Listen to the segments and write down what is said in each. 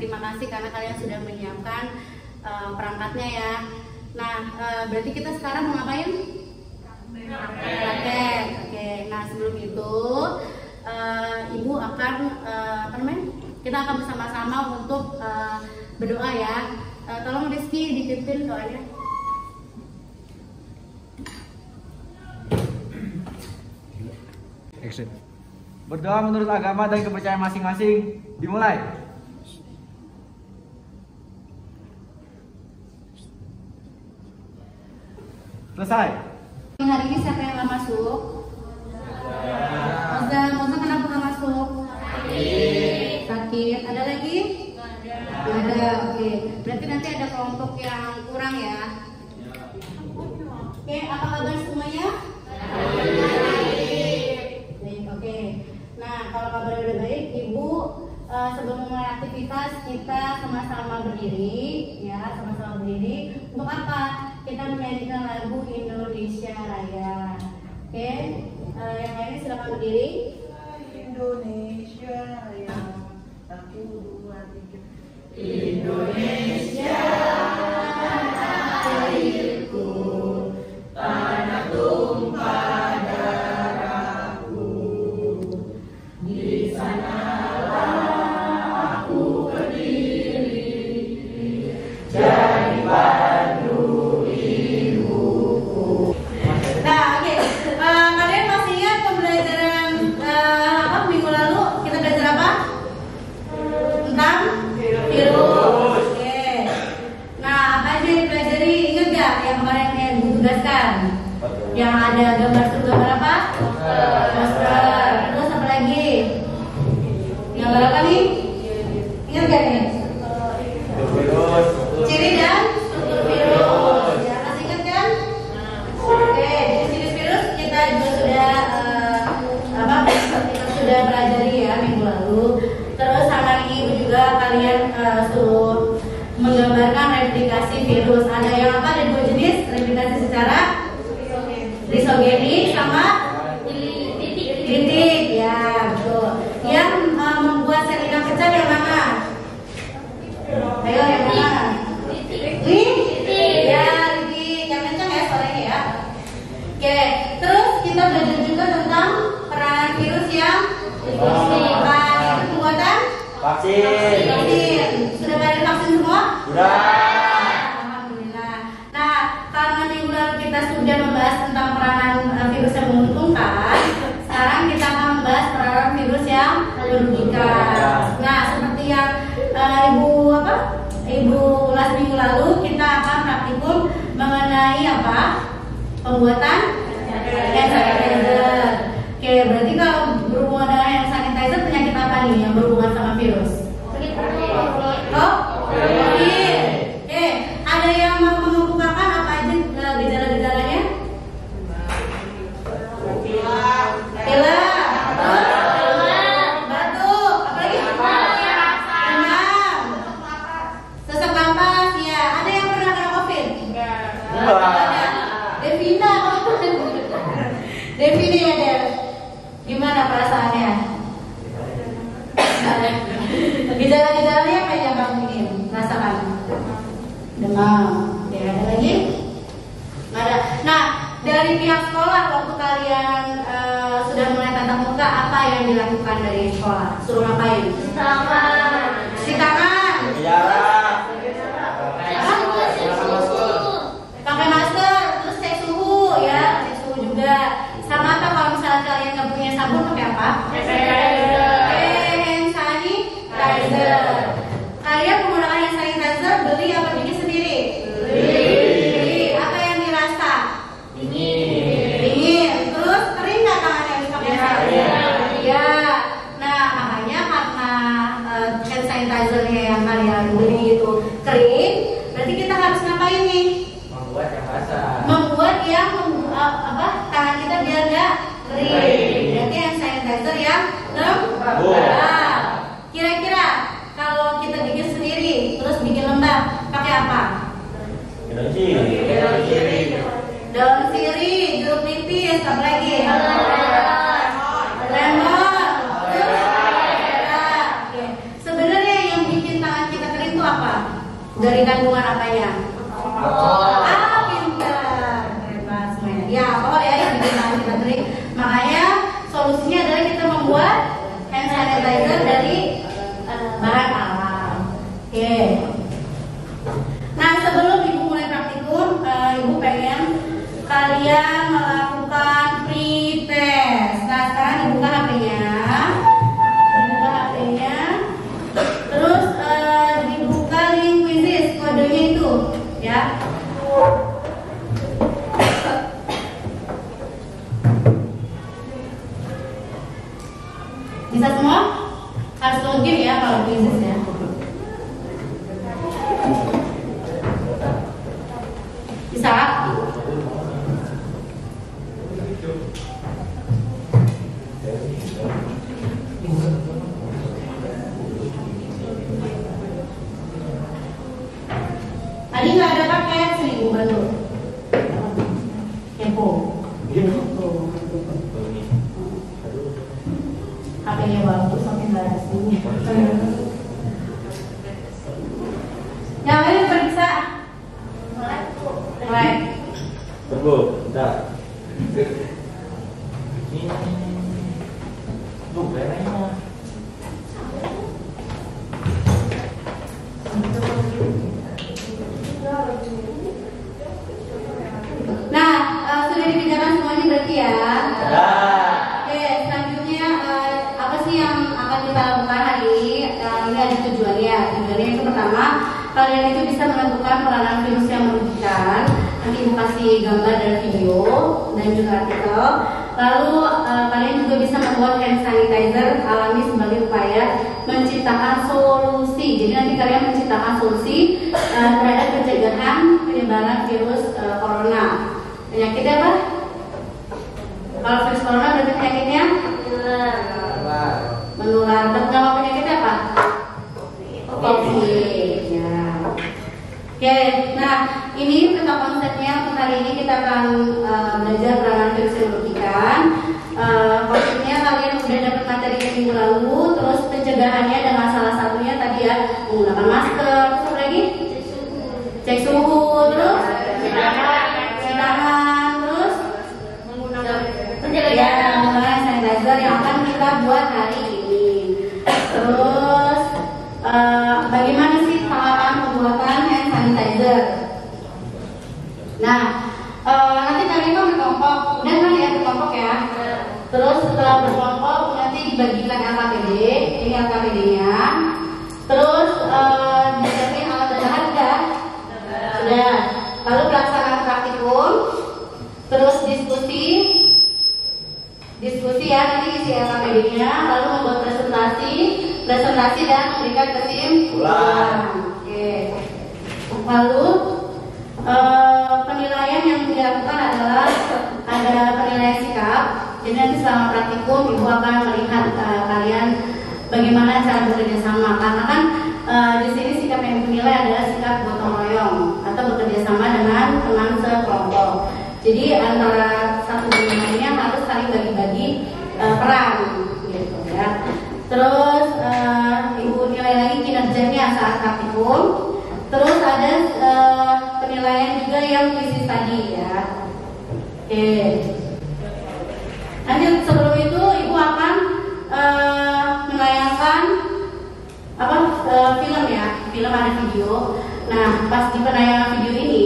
berterima kasih karena kalian sudah menyiapkan perangkatnya ya. Nah, berarti kita sekarang mau ngapain? Praktek. Oke. Nah, sebelum itu Ibu akan kita akan bersama-sama untuk berdoa ya. Tolong Rizky dipimpin doanya. Action. Berdoa menurut agama dan kepercayaan masing-masing. Dimulai. Selesai. Hari ini siapa yang nggak masuk? Moza kenapa nggak masuk? Sakit. Ada lagi? Ada. Oke. Berarti nanti ada kelompok yang kurang ya. Oke. Apa kabar semuanya? Baik. Oke. Nah, kalau kabar udah baik, Ibu sebelum memulai aktivitas kita sama-sama berdiri, ya, sama-sama berdiri. Untuk apa? Kita menyanyikan lagu Indonesia Raya. Oke, yang lainnya silakan berdiri. Indonesia Raya, 1, 2, 3. Indonesia airku, tanah tumpah darahku. Di sanalah aku berdiri, jadi padu ibuku. Nah, oke. Kalian masih ingat pembelajaran minggu lalu kita belajar apa? Tentang virus. Oke. Nah, apa aja yang dipelajari? Ingat gak yang kemarin yang ditugaskan? Yang ada gambar apa? Masker. Terus apa lagi? Gambar apa nih? Ingat gak nih? Virus. Ciri dan struktur virus. Ya, masih ingat kan? Oke, jadi ciri virus kita juga sudah pelajari ya minggu lalu. Terus sama Ibu juga kalian suruh menggambarkan replikasi virus. Ada yang apa? Ada 2 jenis replikasi secara lisogenik sama titik. Ya, betul. Yang membuat sel inang pecah yang mana? Ayo yang mana? Titik. Ya, titik. Yang kencang ya suaranya ya. Oke, terus kita belajar juga tentang peranan virus yang itu pembuatan vaksin. Sudah pada vaksin semua? Sudah. Alhamdulillah. Nah, karena minggu lalu kita sudah membahas tentang peranan virus yang menguntungkan, sekarang kita akan membahas peranan virus yang merugikan. Nah, seperti yang Ibu ulas minggu lalu, kita akan praktikum mengenai apa? Pembuatan hand sanitizer. Oke, berarti kalau berhubungan dengan hand sanitizer, penyakit apa nih yang berhubungan sama virus? Oh, COVID. Oke, ada yang mau mengemukakan apa aja gejala-gejalanya? Pilek, batuk, apa lagi? Demam, sesak napas. Ya, ada yang pernah kena COVID? Devina ya Dev. Gimana perasaannya? Gejala-gejalanya apa yang kamu ingin rasakan? Demam. Ya, ada lagi? Nggak ada. Nah, dari pihak sekolah waktu kalian sudah mulai tatap muka, apa yang dilakukan dari sekolah? Suruh ngapain? Cuci tangan. Pakai masker, terus cek suhu ya, cek suhu juga. Sama apa kalau misalnya kalian nggak punya sabun, pakai apa? Hand sanitizer. Kalian menggunakan hand sanitizer beli apa bikin sendiri? Beli. Apa yang dirasa? Dingin. Terus kering nggak tangannya habis pakai hand sanitizer? Iya. Nah, makanya karena hand sanitizer-nya yang kalian beli itu kering, berarti kita harus ngapain nih? Membuat yang tangan kita biar nggak kering. Berarti hand sanitizer yang lembab. Kira-kira kalau kita bikin sendiri terus bikin lembab, pakai apa? Daun sirih, jeruk nipis, apa lagi? Lemon. Sebenarnya yang bikin tangan kita Pintar. Hebat semuanya. Ya, pokoknya ya yang kita beri. Makanya solusinya adalah kita membuat hand sanitizer dari bahan alam. Oke. Nah, sebelum ibu mulai praktikum, ibu pengen kalian melakukan pre-test. Nah, sekarang dibuka HP-nya. Terus dibuka link quizzes, kodenya itu, ya. Bisa semua? Harus login ya kalau quizzes ya. Bisa? Tadi nggak ada paket, sini bantu. Kepo. HP-nya bagus sampai nggak ada sini. Yang lain periksa. Mulai. Tunggu, bentar. Ini tuh benarnya. Nah, sudah dikerjakan semuanya berarti ya. Oke, selanjutnya apa sih yang akan kita lakukan hari ini? Ini ada tujuannya. Tujuannya itu pertama, kalian itu bisa menentukan peranan virus yang merugikan. Nanti ibu kasih gambar dan video dan juga artikel. Lalu kalian juga bisa membuat hand sanitizer alami sebagai upaya menciptakan solusi. Jadi nanti kalian menciptakan solusi terhadap pencegahan penyebaran virus corona. Penyakitnya apa? Kalau virus corona berarti penyakitnya menular. Nama penyakitnya apa? COVID. Ya. Oke, nah ini peta konsepnya untuk hari ini kita akan belajar peranan virus yang merugikan. Konsepnya kalian udah dapat materi yang minggu lalu, terus pencegahannya dengan salah satunya tadi ya menggunakan masker, terus apa lagi? Cek suhu, terus cuci tangan, terus menggunakan sanitizer yang akan kita buat hari ini. Terus bagaimana sih tahapan pembuatan hand sanitizer? Nah, nanti kalian kan berkelompok, udah kan ya berkelompok ya. Terus setelah berkelompok nanti dibagikan LKPD, ini LKPD-nya. Terus disiapin alat bahan sudah. Lalu pelaksanaan praktikum, terus diskusi ya nanti isi LKPD-nya, lalu membuat presentasi dan memberikan kesimpulan. Oke. Lalu penilaian yang dilakukan adalah ada penilaian sikap. Jadi nanti selama praktikum ibu akan melihat kalian bagaimana cara bekerja sama. Karena kan di sini sikap yang dinilai adalah sikap gotong royong atau bekerja sama dengan teman sekelompok. Jadi antara satu dan lainnya harus saling bagi-bagi peran, gitu ya. Terus ibu nilai lagi kinerjanya saat praktikum. Terus ada penilaian juga yang krisis tadi ya. Oke. Nanti sebelum itu ibu akan menayangkan film ya, film ada video. Nah pas di penayangan video ini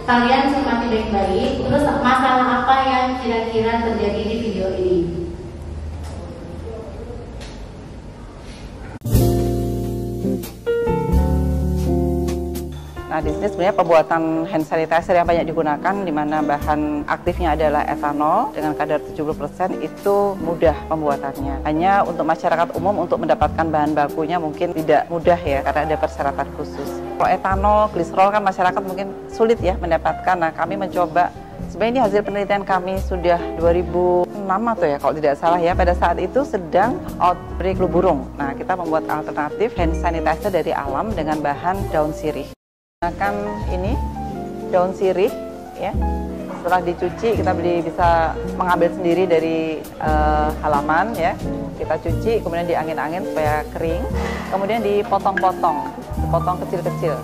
kalian cermati baik-baik. Terus masalah apa yang kira-kira terjadi di video ini? Nah, di sini sebenarnya pembuatan hand sanitizer yang banyak digunakan, di mana bahan aktifnya adalah etanol dengan kadar 70%, itu mudah pembuatannya. Hanya untuk masyarakat umum untuk mendapatkan bahan bakunya mungkin tidak mudah ya, karena ada persyaratan khusus. Kalau etanol, gliserol kan masyarakat mungkin sulit ya mendapatkan. Nah, kami mencoba, sebenarnya ini hasil penelitian kami sudah 2006 atau ya kalau tidak salah ya, pada saat itu sedang outbreak flu burung. Nah, kita membuat alternatif hand sanitizer dari alam dengan bahan daun sirih. Gunakan ini daun sirih ya. Setelah dicuci kita bisa mengambil sendiri dari halaman ya. Kita cuci kemudian diangin-angin supaya kering. Kemudian dipotong-potong, potong kecil-kecil.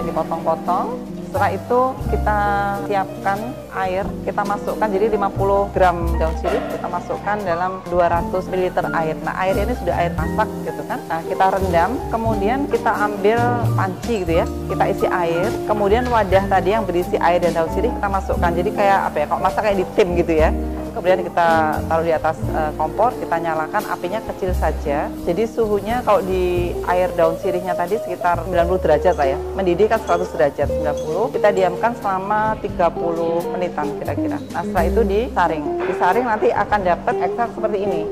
dipotong-potong. Setelah itu kita siapkan air, kita masukkan jadi 50 gram daun sirih kita masukkan dalam 200 ml air. Nah, air ini sudah air masak gitu kan. Nah, kita rendam, kemudian kita ambil panci gitu ya. Kita isi air, kemudian wadah tadi yang berisi air dan daun sirih kita masukkan. Jadi kayak apa ya? Kalau masak kayak di tim gitu ya. Kemudian kita taruh di atas kompor, kita nyalakan apinya kecil saja. Jadi suhunya kalau di air daun sirihnya tadi sekitar 90 derajat lah ya. Mendidih kan 100 derajat, 90. Kita diamkan selama 30 menitan kira-kira. Nah, setelah itu disaring. Disaring nanti akan dapat ekstrak seperti ini.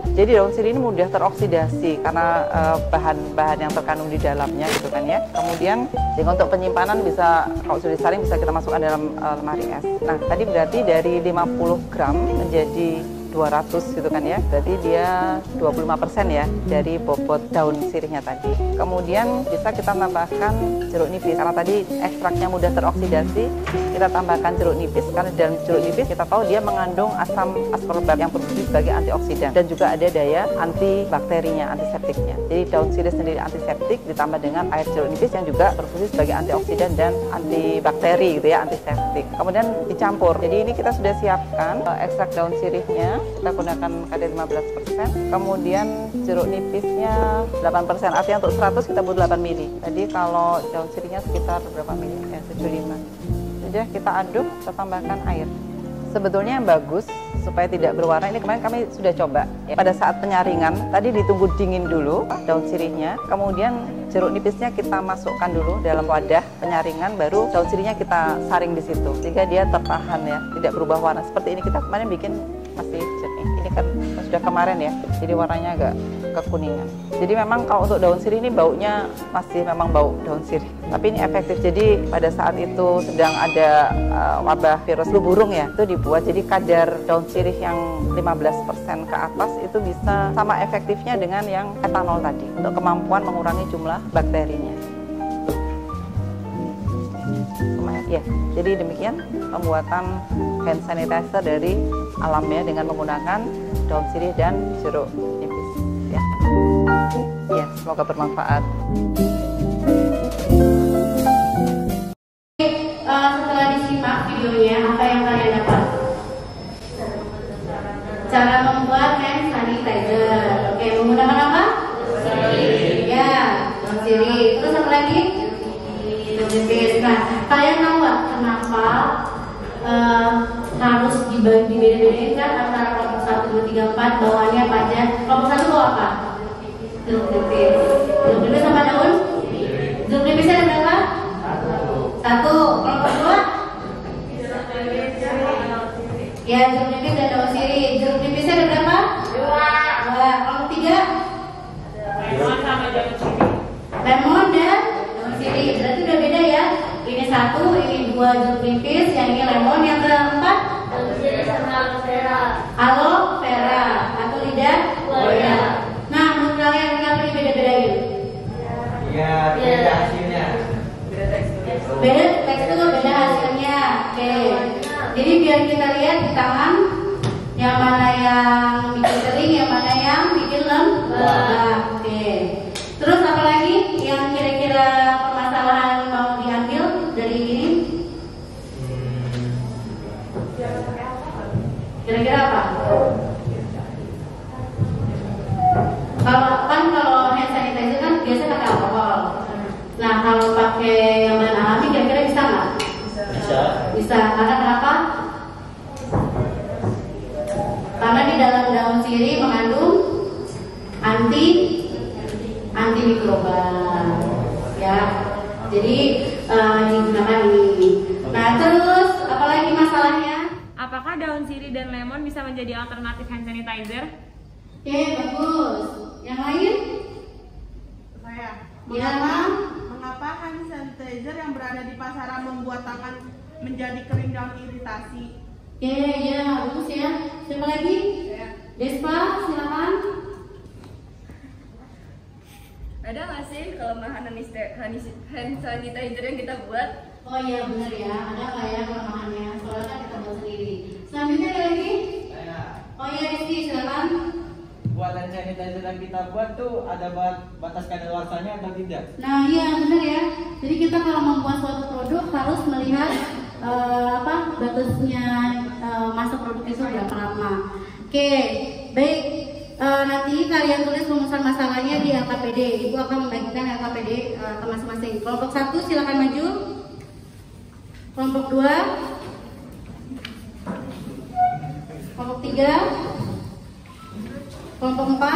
Jadi daun sirih ini mudah teroksidasi karena bahan-bahan yang terkandung di dalamnya gitu kan ya. Kemudian sehingga untuk penyimpanan bisa, kalau sudah disaring bisa kita masukkan dalam lemari es. Nah, tadi berarti dari 50 gram menjadi 200 gitu kan ya. Berarti dia 25% ya dari bobot daun sirihnya tadi. Kemudian bisa kita tambahkan jeruk nipis. Karena tadi ekstraknya mudah teroksidasi, kita tambahkan jeruk nipis karena dalam jeruk nipis kita tahu dia mengandung asam ascorbat yang berfungsi sebagai antioksidan dan juga ada daya antibakterinya, antiseptiknya. Jadi daun sirih sendiri antiseptik ditambah dengan air jeruk nipis yang juga berfungsi sebagai antioksidan dan antibakteri gitu ya, antiseptik. Kemudian dicampur. Jadi ini kita sudah siapkan ekstrak daun sirihnya, kita gunakan kadar 15%. Kemudian jeruk nipisnya 8%. Artinya untuk 100 kita butuh 8 mili. Tadi kalau daun sirihnya sekitar berapa mili? Ya, 75. Sudah kita aduk, kita tambahkan air. Sebetulnya yang bagus supaya tidak berwarna, ini kemarin kami sudah coba ya. Pada saat penyaringan tadi ditunggu dingin dulu daun sirihnya, kemudian jeruk nipisnya kita masukkan dulu dalam wadah penyaringan, baru daun sirihnya kita saring di situ sehingga dia tertahan ya, tidak berubah warna. Seperti ini kita kemarin bikin masih jernih. Ini kan sudah kemarin ya, jadi warnanya agak kekuningan. Jadi memang kalau untuk daun sirih ini baunya masih memang bau daun sirih, tapi ini efektif. Jadi pada saat itu sedang ada wabah virus flu burung ya, itu dibuat jadi kadar daun sirih yang 15% ke atas itu bisa sama efektifnya dengan yang etanol tadi untuk kemampuan mengurangi jumlah bakterinya. Ya, jadi demikian pembuatan hand sanitizer dari alam ya dengan menggunakan daun sirih dan jeruk nipis. Ya, ya semoga bermanfaat. Setelah disimak videonya, apa yang kalian dapat? Cara membuat hand sanitizer. Oke, menggunakan apa? Ya, daun sirih. Terus apa lagi? Nah, kalian tahu nggak kenapa harus dibeda-bedain kan antara kelompok 1, 2, 3, 4 bawaannya apa aja? Kelompok 1 bawa apa? Jeruk nipis. Jeruk nipis sama daun? Jeruk nipisnya ada berapa? 1. Kelompok 2? Ya, jeruk nipis dan daun sirih. Jeruk nipisnya ada berapa? 2. Kelompok 3? Lemon sama daun sirih. Lemon dan daun sirih. Berarti udah beda ya. Ini 1, ini 2 jeruk nipis, yang ini lemon, yang keempat aloe vera atau lidah buaya. Nah, menurut kalian kenapa dibeda-bedain? Iya, beda hasilnya. Beda tekstur, beda hasilnya. Oke. Jadi biar kita lihat di tangan yang mana yang bikin kering, yang mana yang bikin lembab. Oke. Terus apa lagi yang kira-kira permasalahan mau diambil dari ini? Kira-kira apa? Kalau hand sanitizer kan biasa pakai alkohol. Nah, kalau pakai yang bahan alami kira-kira bisa nggak? Bisa. Karena kenapa? Karena di dalam daun sirih mengandung antimikroba, ya. Jadi digunakan ini. Nah, terus apalagi masalahnya? Apakah daun sirih dan lemon bisa menjadi alternatif hand sanitizer? Oke, bagus. Yang lain? Saya. Ya. Mengapa hand sanitizer yang berada di pasaran membuat tangan menjadi kering dan iritasi? Ya, bagus ya. Siapa lagi? Despa, silakan. Ada nggak sih kelemahan hand sanitizer yang kita buat? Oh iya benar ya, ada nggak ya kelemahannya? Soalnya kan kita buat sendiri. Selanjutnya ada lagi? Oh iya Rizky, silakan. buat hand sanitizer yang kita buat tuh ada batas kadaluarsanya atau tidak? Nah iya benar ya. Jadi kita kalau membuat suatu produk harus melihat batasnya masa produk itu berapa lama. Oke, baik. Nanti kalian tulis rumusan masalahnya di LKPD. Ibu akan membagikan LKPD ke masing-masing. Kelompok 1 silakan maju. Kelompok 2. Kelompok 3. Kelompok 4.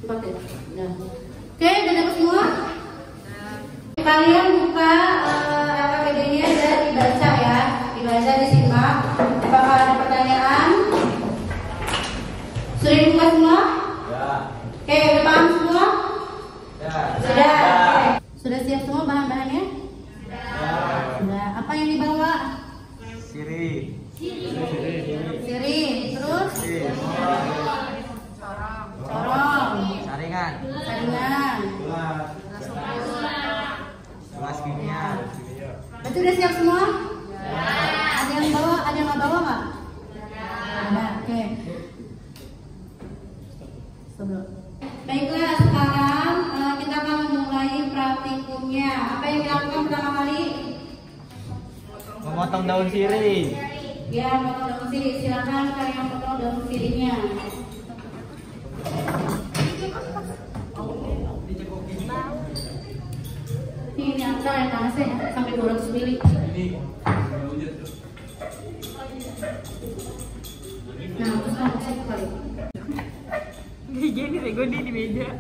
4 ya? Nah. Oke, udah dapat semua? Kalian buka LKPD-nya dan dibaca ya. Dibaca, disimak. Apakah ada pertanyaan? Sudah dibuka semua? Ya. Oke, udah paham semua? Ya. Sudah. Oke. Sudah siap semua bahan-bahannya? Ya. Sudah. Apa yang dibawa? Siri. Siri. Terus? Corong. Saringan. Saringan. Gelas kimia. Berarti udah siap semua? Ada yang bawa? Ada yang nggak bawa nggak? Ada. Oke. Baiklah, sekarang kita akan memulai praktikumnya. Apa yang dilakukan pertama kali? Memotong daun sirih. Ya, potong daun sirih. Silakan kalian potong daun sirihnya. Ini angka yang panasnya sampai 200 mili. Nah, terus kamu satu kali. Gini Rego di meja.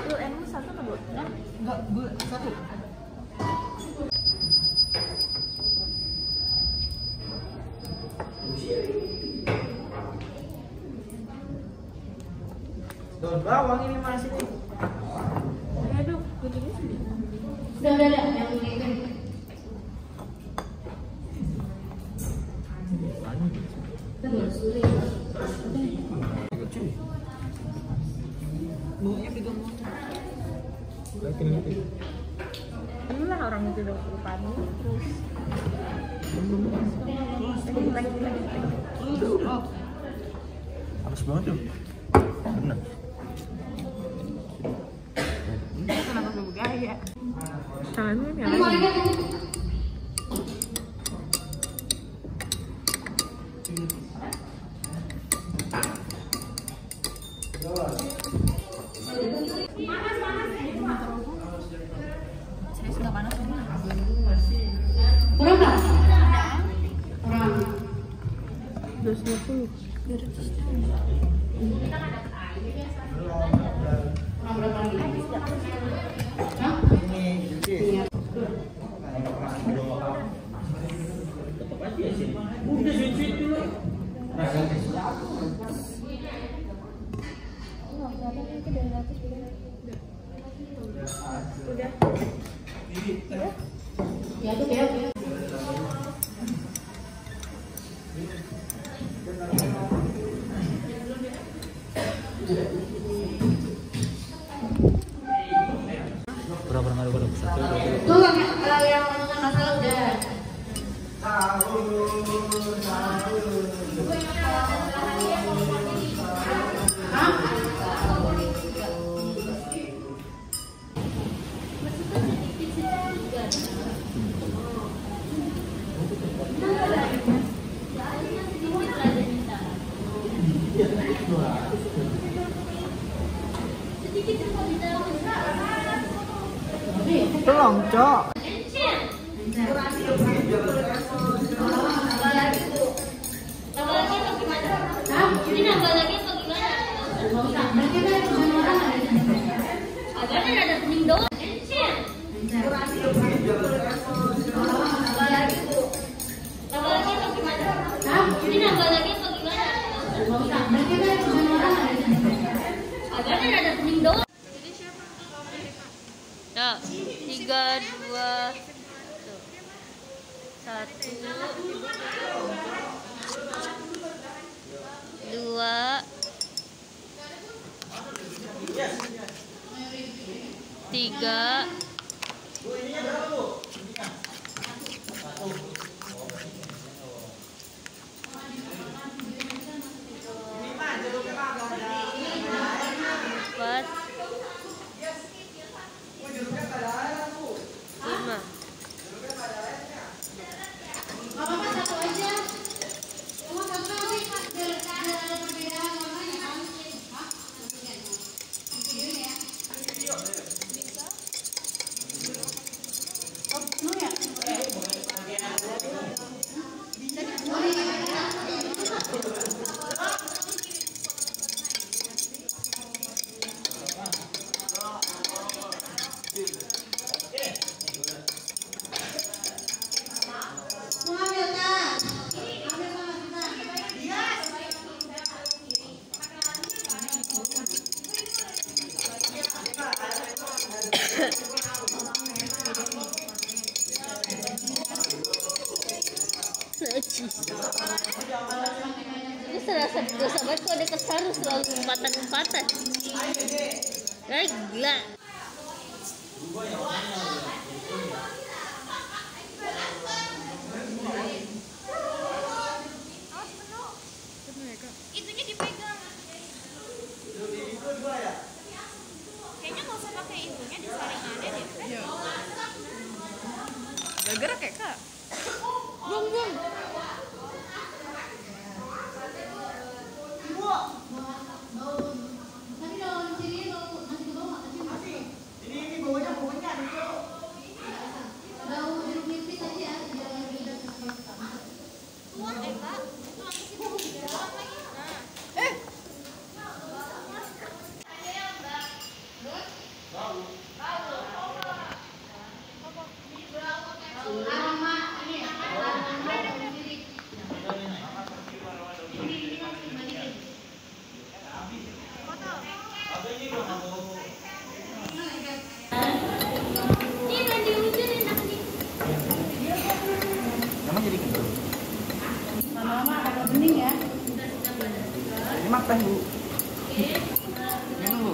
Lu emu satu nggak bu? Enggak, gue satu. Daun bawang ini masih nih. Aduh, kucingnya sedih. Udah, yang ini itu. Betul, sulit. Baunya pegang. Inilah orang itu udah rupanya terus. Lagi. Halus banget tuh. Bener. Kenapa gue bergaya? Tangannya Ini nyala. mau lihat ini. Kurang nggak? Kurang. 250. Kurang berapa lagi? Hah? Ini Juki. Iya. Ya tuh ya. Berapa ngaruh pada satu? Tuh yang masalah udah. Tolong, Cok. Ini nambah lagi apa gimana? Agaknya ada kuning doang. Ini nambah lagi apa gimana? Agaknya ada kuning doang. Ya, 3, 2, 1, 2, 3. Empat. 5. Apa-apa satu aja. Cuma satu sih biar ada perbedaan warnanya kan. Hah? Ini ya. Oh, lu ya? Ini serasa sahabat kok ada kesaru selalu empatan-empatan. Gila. Itunya dipegang. Kayaknya nggak usah pakai itunya, disaringannya deh. Iya. Gak gerak ya kak? Bung. Ini baunya menyan, Cok. Bau jeruk nipis aja. Tuang kak. Tuang ke situ. Tuang lagi. Aroma ini ya. Aroma sendiri. Ini udah diujurin enak nih. Emang jadi kental. Lama-lama agak bening ya. Ini mah teh, Bu. Minum, Bu.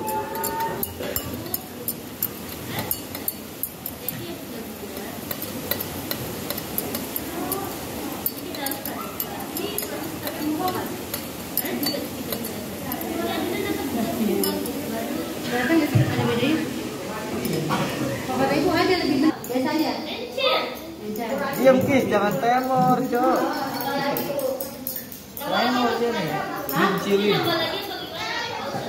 Kelihatan nggak sih ada bedanya? Kata ibu aja lebih biasa aja. Diam, Kis, jangan temor, Cok. Temor sini. Dincilin.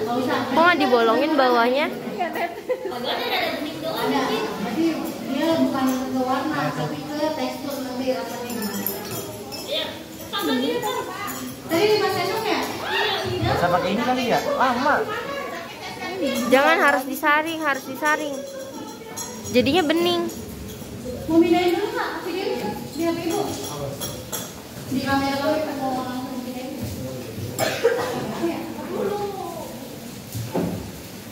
Nggak usah. Kok nggak dibolongin bawahnya? Ada. Berarti dia bukan ke warna, tapi ke tekstur nanti rasanya gimana. Tadi 5 sendok ya? Bisa pakai ini kali ya? Lama. Jangan, harus disaring. Jadinya bening. Mau pindahin dulu nggak? Videonya di HP ibu. Di kamera lo kita mau langsung pindahin. Ya, dulu.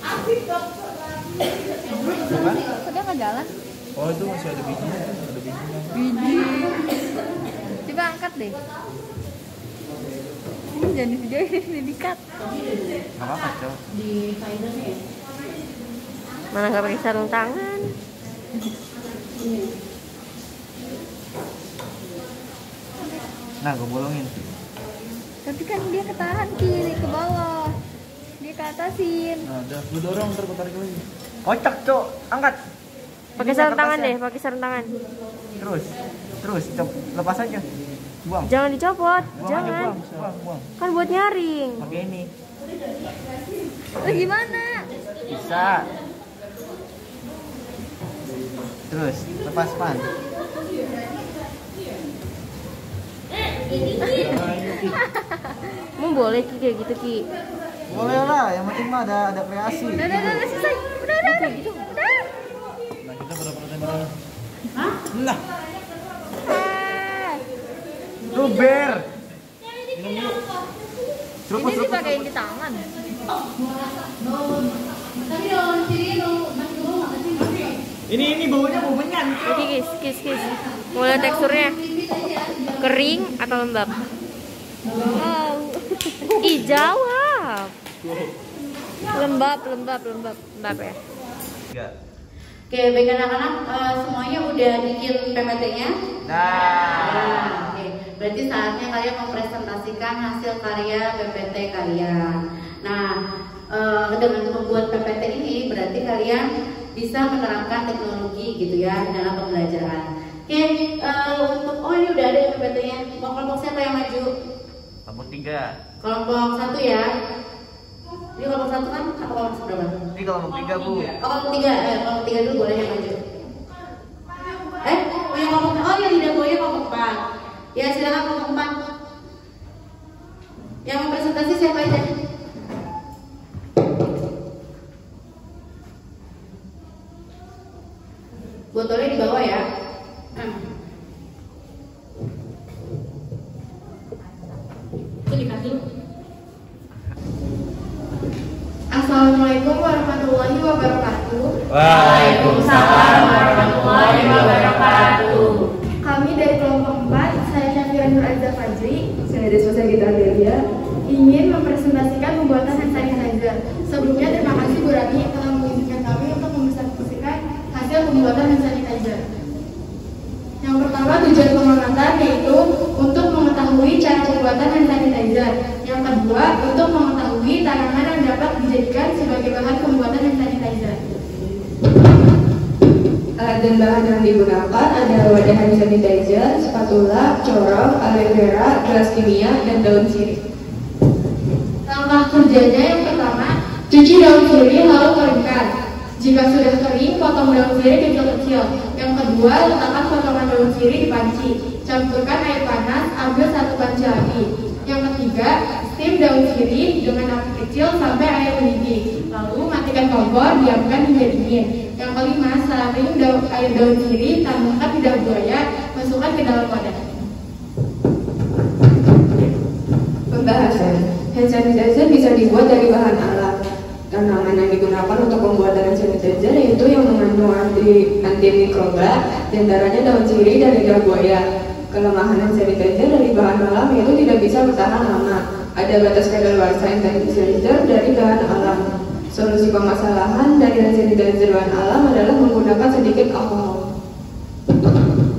Asik dokter lagi. Sudah nggak jalan? Oh, itu masih ada bijinya. Biji. Coba angkat deh. Ini jangan di video ini di-cut. Nggak apa-apa, Cok. Di filernya ya. Mana nggak pakai sarung tangan? Nah, gue bolongin. Tapi kan dia ketahan kiri ke bawah. Dia ke atasin. Nah, udah. Gue dorong, ntar gue tarik lagi. Kocak, Cok. Angkat. Pakai sarung tangan deh, pakai sarung tangan. Terus, lepas aja. Buang. Jangan dicopot, Buang aja, jangan. buang. Kan buat nyaring. Pakai ini. Gimana? Bisa. Terus, lepas pan. Mau boleh Ki kayak gitu Ki? Boleh lah, yang penting mah ada kreasi. Udah selesai. Udah gitu. Udah. Nah, kita berapa tembakan? Hah? Lah. Luber. Ini dipakein di tangan. Tapi daun sini masih bau nggak sih? Ini baunya bau menyan. Oke, kis. Mulai teksturnya kering atau lembab? Wow. Ih, jawab. Lembab ya. Enggak. Oke, baik anak-anak, semuanya udah bikin PPT-nya? Nah, oke. Berarti saatnya kalian mempresentasikan hasil karya PPT kalian. Nah, dengan membuat PPT ini berarti kalian bisa menerapkan teknologi gitu ya dalam pembelajaran. Oke, untuk ini udah ada PPT-nya. Mau kelompok siapa yang maju? Kelompok 3. Kelompok 1 ya. Ini kelompok 1 kan atau kelompok berapa? Ini kelompok 3, Bu. Kelompok 3, kelompok 3 dulu boleh yang maju. Yang kelompok, oh yang tidak boleh kelompok 4. Ya silakan kelompok 4. Yang mau presentasi siapa aja? Botolnya di bawah ya. Itu dikasih. Assalamualaikum warahmatullahi wabarakatuh. Waalaikumsalam warahmatullahi wabarakatuh. Kami dari kelompok 4, saya Syafira Nur Azza Fajri, saya dari Sosial Kita Delia, ingin mempresentasikan pembuatan hand sanitizer. Sebelumnya terima kasih Bu Rani telah mengizinkan kami untuk mempresentasikan hasil pembuatan hand sanitizer. Yang pertama, tujuan pengamatan yaitu untuk mengetahui cara pembuatan hand sanitizer. Yang kedua, untuk mengetahui tanaman yang dapat dijadikan sebagai bahan pembuatan hand sanitizer. Alat dan bahan yang digunakan adalah wadah hand sanitizer, spatula, corong, aloe vera, gelas kimia, dan daun sirih. Langkah kerjanya yang pertama, cuci daun sirih lalu keringkan. Jika sudah kering, potong daun sirih kecil-kecil. Yang kedua, letakkan potongan daun sirih di panci. Campurkan air panas, ambil 1 panci api. Yang ketiga, steam daun sirih dengan api kecil sampai air mendidih. Lalu matikan kompor, diamkan hingga dingin. Yang kelima, setelah kering air daun sirih, tambahkan lidah buaya, masukkan ke dalam wadah. Pembahasan, hand sanitizer bisa dibuat dari bahan alam. Tanaman yang digunakan untuk pembuatan hand sanitizer yaitu yang mengandung antimikroba, diantaranya daun sirih dan lidah buaya. Kelemahan hand sanitizer dari bahan alam yaitu tidak bisa bertahan lama. Ada batas kadaluarsa hand sanitizer dari bahan alam. Solusi permasalahan dari hand sanitizer bahan alam adalah menggunakan sedikit alkohol.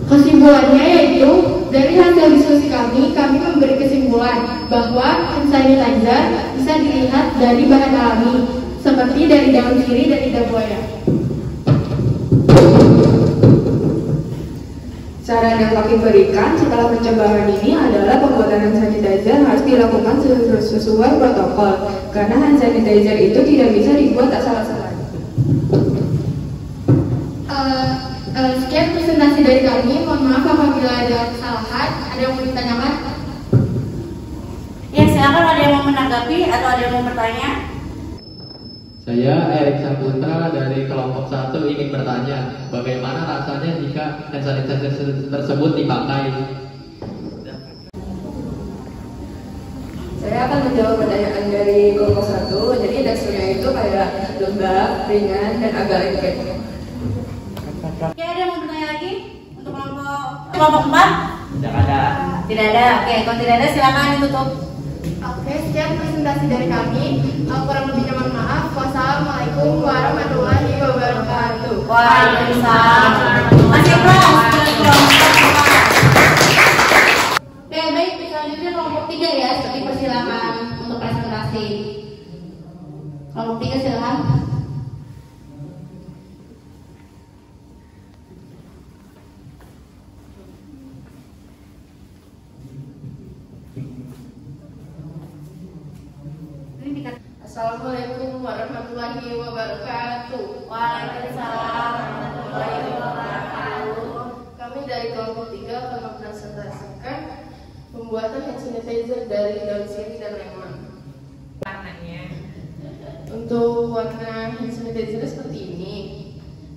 Kesimpulannya yaitu, dari hasil diskusi kami memberi kesimpulan bahwa hand sanitizer bisa dilihat dari bahan alami, seperti dari daun sirih dan lidah buaya. Saran yang kami berikan setelah percobaan ini adalah pembuatan hand sanitizer harus dilakukan sesuai protokol, karena hand sanitizer itu tidak bisa dibuat asal-asalan. Sekian presentasi dari kami. Mohon maaf apabila ada kesalahan. Ada yang mau ditanyakan? Ya silakan, ada yang mau menanggapi atau ada yang mau bertanya? Saya Erik Saputra dari kelompok 1 ingin bertanya, bagaimana rasanya jika hand sanitizer tersebut dipakai? Saya akan menjawab pertanyaan dari kelompok 1. Jadi teksturnya itu kayak lembab, ringan, dan agak lengket. Oke, ada yang mau bertanya lagi untuk kelompok 4? Tidak ada. Tidak ada. Oke, kalau tidak ada silakan ditutup. Oke, sekian presentasi dari kami. Kurang lebihnya mohon maaf. Wassalamualaikum warahmatullahi wabarakatuh. Waalaikumsalam. Masih Oke, baik. Selanjutnya kelompok 3 ya. Dipersilakan untuk presentasi. Kelompok 3 silakan. Assalamualaikum warahmatullahi wabarakatuh. Waalaikumsalam warahmatullahi wabarakatuh. Kami dari kelompok 3 akan mempresentasikan pembuatan hand sanitizer dari daun sirih dan lemon. Warnanya. Untuk warna hand sanitizer seperti ini.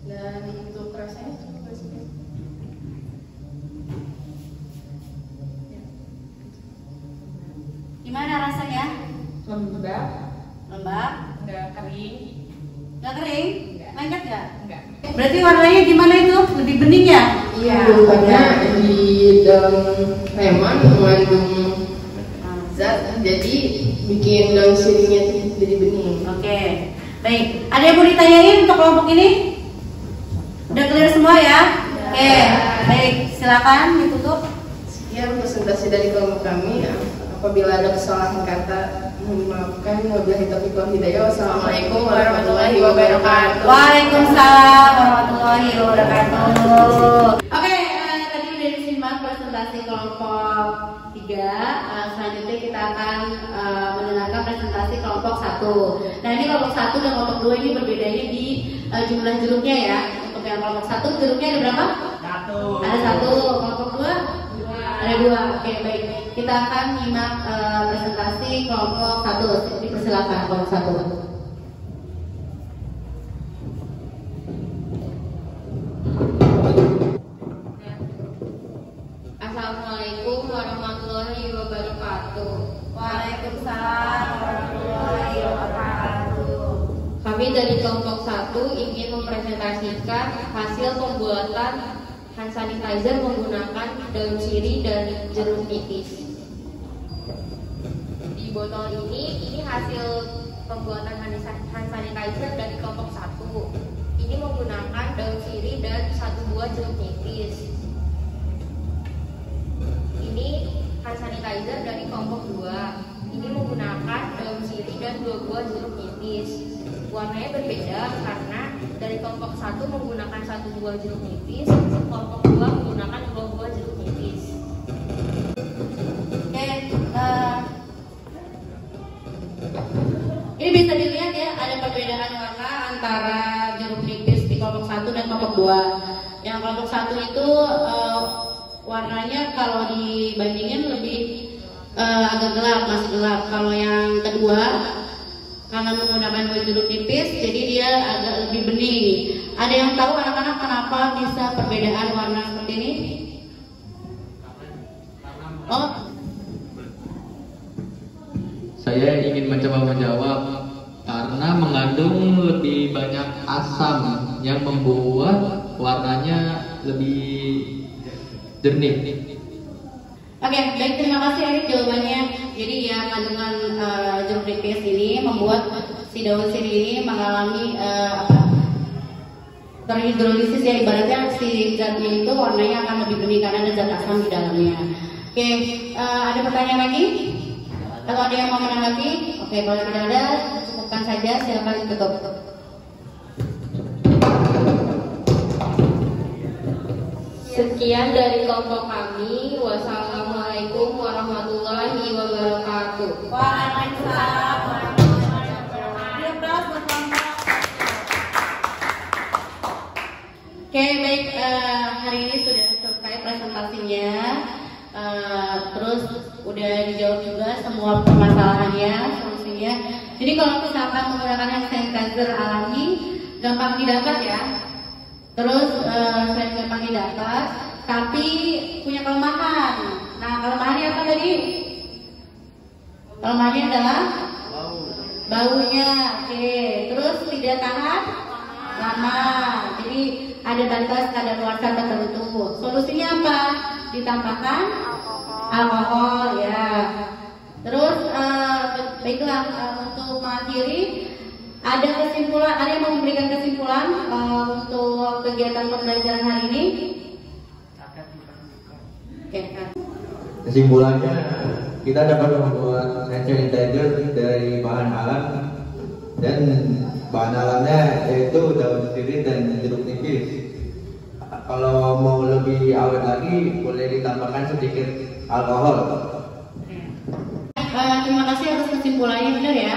Dan untuk rasanya seperti Gimana rasanya? lembab, Nggak kering, Nggak kering? Lengket nggak? enggak. Berarti warnanya gimana itu? Lebih bening ya? Iya, karena di daun lemon mengandung zat, jadi bikin daun sirihnya itu jadi bening. Oke. Baik. Ada yang mau ditanyain untuk kelompok ini? Udah clear semua ya? Oke, baik, silakan ditutup. Sekian presentasi dari kelompok kami. Apabila ada kesalahan kata, mohon dimaafkan. Wabillahi taufiq wal hidayah. Wassalamualaikum warahmatullahi wabarakatuh. Waalaikumsalam warahmatullahi wabarakatuh. Oke, tadi udah disimak presentasi kelompok 3. Selanjutnya kita akan mendengarkan presentasi kelompok 1. Nah, ini kelompok 1 dan kelompok 2 ini berbedanya di jumlah jeruknya ya. Untuk yang kelompok 1 jeruknya ada berapa? 1. Ada 1. Kelompok 2? Ada 2. Oke, baik. Kita akan menyimak presentasi kelompok 1. Dipersilakan kelompok 1. Assalamualaikum warahmatullahi wabarakatuh. Waalaikumsalam warahmatullahi wabarakatuh. Kami dari kelompok 1 ingin mempresentasikan hasil pembuatan hand sanitizer menggunakan daun sirih dan jeruk nipis. Di botol ini hasil pembuatan hand sanitizer dari kelompok 1. Ini menggunakan daun sirih dan 1 buah jeruk nipis. Ini hand sanitizer dari kelompok 2. Ini menggunakan daun sirih dan 2 buah jeruk nipis. Warnanya berbeda karena dari kelompok 1 menggunakan 1 buah jeruk nipis, kelompok 2 menggunakan 2 buah jeruk nipis. Oke, ini bisa dilihat ya, ada perbedaan warna antara jeruk nipis di kelompok 1 dan kelompok 2. Yang kelompok 1 itu warnanya kalau dibandingin lebih agak gelap, masih gelap. Kalau yang kedua karena menggunakan jeruk nipis, jadi dia agak lebih bening. Ada yang tahu anak-anak kenapa bisa perbedaan warna seperti ini? Oh, Saya ingin mencoba menjawab karena mengandung lebih banyak asam yang membuat warnanya lebih jernih. Oke, baik, terima kasih Erik jawabannya. Jadi ya kandungan jeruk nipis ini membuat si daun sirih ini mengalami terhidrolisis ya, ibaratnya si zatnya itu warnanya akan lebih bening karena ada zat asam di dalamnya. Oke, ada pertanyaan lagi? Atau ada yang mau menanggapi? Oke, kalau tidak ada, cukupkan saja, silakan ditutup. Sekian dari kelompok kami. Wassalamualaikum warahmatullahi wabarakatuh. Waalaikumsalam warahmatullahi wabarakatuh. Oke, baik, hari ini sudah selesai presentasinya. Terus udah dijawab juga semua permasalahannya, solusinya. Jadi kalau misalkan menggunakan hand sanitizer alami, gampang didapat ya. Terus selain gampang didapat, tapi punya kelemahan. Nah, kelemahannya apa tadi? Kelemahannya adalah baunya. Oke, terus tidak tahan lama. Jadi ada batas kadaluarsa tertentu. Solusinya apa? Ditambahkan alkohol ya. Terus baiklah, untuk mengakhiri ada kesimpulan, ada yang mau memberikan kesimpulan untuk kegiatan pembelajaran hari ini? Oke. Kesimpulannya, kita dapat membuat hand sanitizer dari bahan alam, dan bahan alamnya yaitu daun sirih dan jeruk nipis. Kalau mau lebih awet lagi, boleh ditambahkan sedikit alkohol. Terima kasih atas kesimpulannya, benar ya.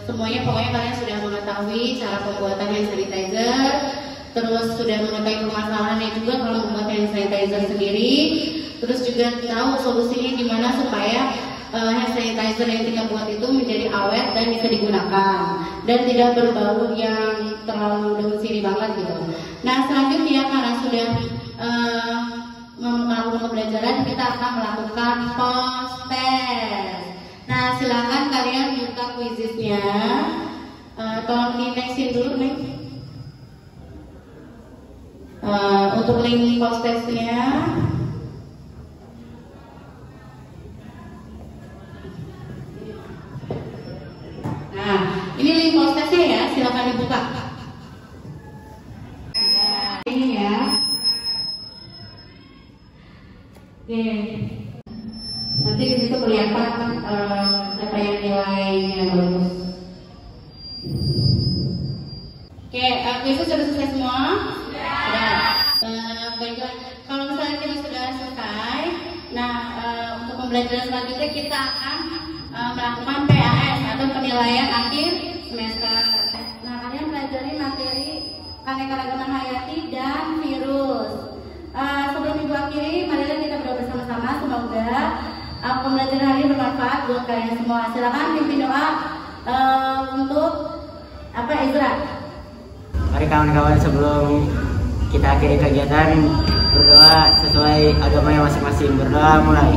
Semuanya pokoknya kalian sudah mengetahui cara pembuatan hand sanitizer, terus sudah mengetahui permasalahannya juga kalau membuat hand sanitizer sendiri, terus juga tahu solusinya gimana supaya hand sanitizer yang kita buat itu menjadi awet dan bisa digunakan dan tidak berbau yang terlalu daun sirih banget gitu. Nah, selanjutnya karena sudah melakukan pembelajaran, kita akan melakukan post test. Nah, silakan kalian buka quizisnya. Tolong di nextin dulu nih. Untuk link post testnya. Nah, ini link post testnya ya, silakan dibuka. Nah, Nanti di situ kelihatan capaian nilainya yang bagus. Oke, kuisnya sudah selesai semua? Ya. Baiklah, kalau misalnya kita sudah selesai, nah untuk pembelajaran selanjutnya kita akan melakukan PAS atau penilaian akhir semester. Nah, kalian pelajari materi keanekaragaman hayati dan virus. Sebelum Ibu akhiri, marilah kita berdoa bersama-sama. Semoga pembelajaran hari ini bermanfaat buat kalian semua. Silakan pimpin doa untuk Ezra. Mari kawan-kawan, sebelum kita akhiri kegiatan, berdoa sesuai agamanya masing-masing. Berdoa mulai.